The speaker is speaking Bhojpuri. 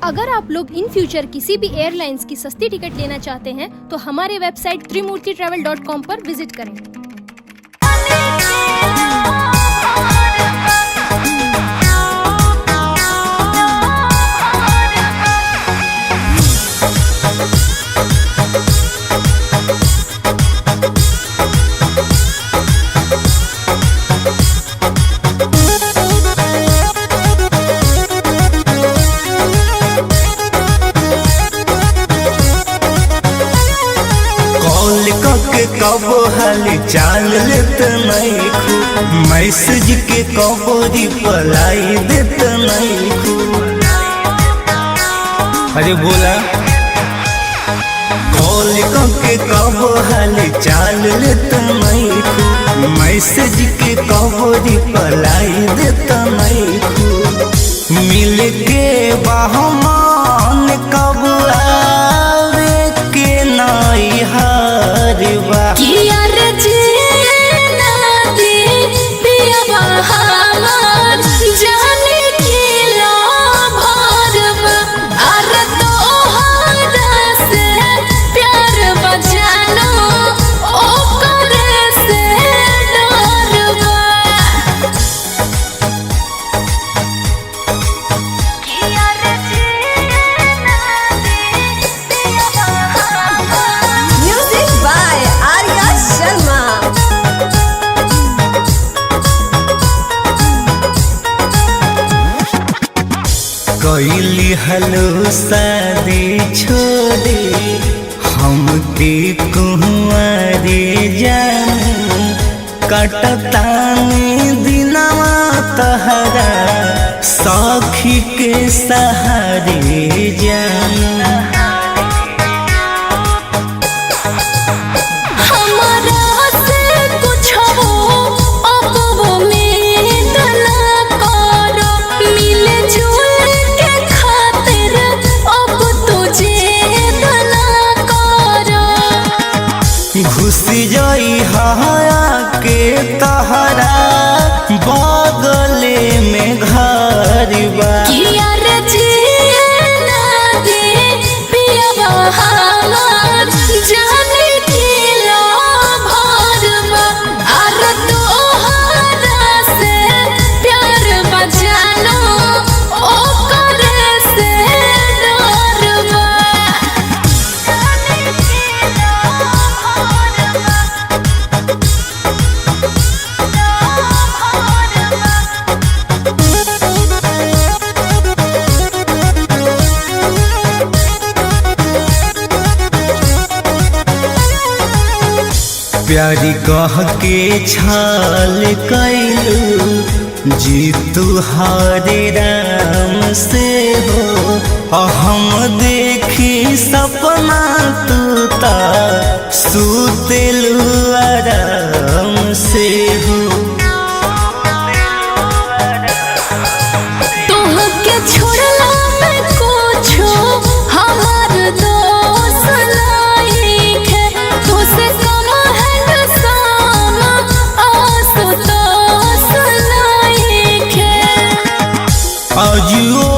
अगर आप लोग इन फ्यूचर किसी भी एयरलाइंस की सस्ती टिकट लेना चाहते हैं तो हमारे वेबसाइट त्रिमूर्तिtravel.com पर विजिट करें। कबो हाली चाल लेत नहीं खू मैसेज के कबो रिप्लाई देत नहीं खू। अरे बोला कॉल के कबो हाली चाल लेत नहीं खू मैसेज के कबो रिप्लाई देत नहीं खू। मिल के बहमान कब आवे के नई हारवा कैली हलो शादी छोड़े हमके कुंवारे जानू कटतानी दिनवा तहरा सखी के सहारे जानू। घुसी जाई हाया के तहरा बगले में घर बा प्यारी कह के छाल कैलू जी तुहारे राम से हो हम देखी सपना तू ता सुतेलू आराम से हो। You